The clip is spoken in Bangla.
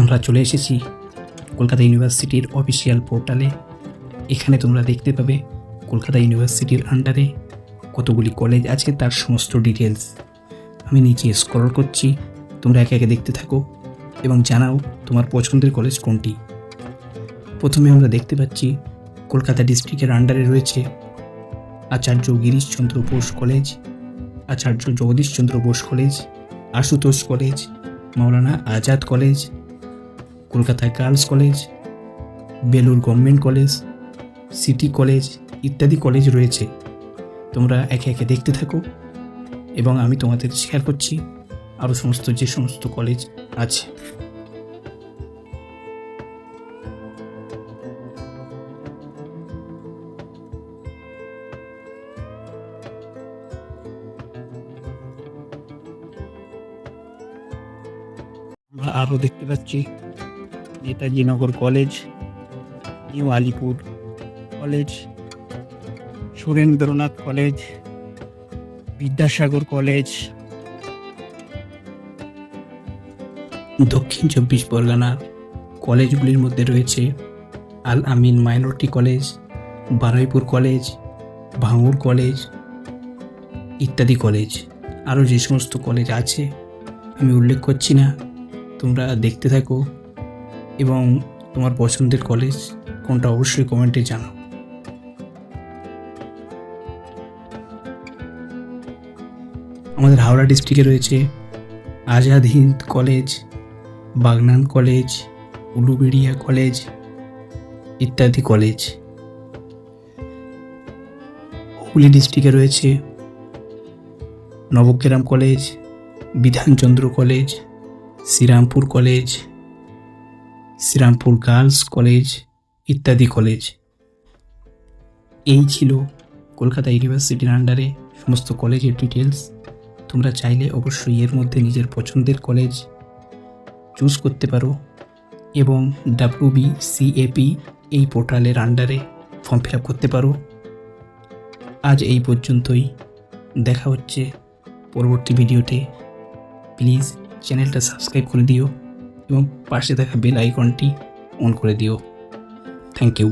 আমরা চলে এসেছি কলকাতা ইউনিভার্সিটির অফিসিয়াল পোর্টালে। এখানে তোমরা দেখতে পাবে কলকাতা ইউনিভার্সিটির আন্ডারে কতগুলি কলেজ আছে তার সমস্ত ডিটেলস। আমি নিচে স্ক্রল করছি, তোমরা একে একে দেখতে থাকো এবং জানাও তোমার পছন্দের কলেজ কোনটি। প্রথমে আমরা দেখতে পাচ্ছি কলকাতা ডিস্ট্রিক্টের আন্ডারে রয়েছে Acharya Girishchandra Bose college, Acharya Jagadishchandra Bose college, Ashutosh college, Maulana Azad college, Kolkata girls college, Belur government college, city college ইত্যাদি কলেজ রয়েছে। তোমরা একে একে দেখতে থাকো এবং আমি তোমাদের শেয়ার করছি আরও যে সমস্ত কলেজ আছে। আমরা আরও দেখতে পাচ্ছি Netaji Nagar college, new Alipur college, Surendranath college, Vidyasagar college, দক্ষিণ 24 পরগনার কলেজগুলির মধ্যে রয়েছে Al Amin minority college, Baruipur college, ভাঙড় কলেজ ইত্যাদি কলেজ। আরও যে সমস্ত কলেজ আছে আমি উল্লেখ করছি না, তোমরা দেখতে থাকো এবং তোমার পছন্দের কলেজ কোনটা অবশ্যই কমেন্টে জানাও। আমাদের হাওড়া ডিস্ট্রিক্টে রয়েছে Azad Hind college, Bagnan college, Uluberia college ইত্যাদি কলেজ। হুগলি ডিস্ট্রিক্টে রয়েছে Nabagram college, Bidhanchandra college, Serampore college, Serampore girls college ইত্যাদি কলেজ। এই ছিল কলকাতা ইউনিভার্সিটির আন্ডারে সমস্ত কলেজের ডিটেলস। তোমরা চাইলে অবশ্যই এর মধ্যে নিজের পছন্দের কলেজ চুজ করতে পারো এবং WBCAP এই পোর্টালের আন্ডারে ফর্ম ফিল আপ করতে পারো। আজ এই পর্যন্তই, দেখা হচ্ছে পরবর্তী ভিডিওতে। প্লিজ চ্যানেলটা সাবস্ক্রাইব করে দিও এবং পাশে থাকা বেল আইকনটি অন করে দিও। Thank you.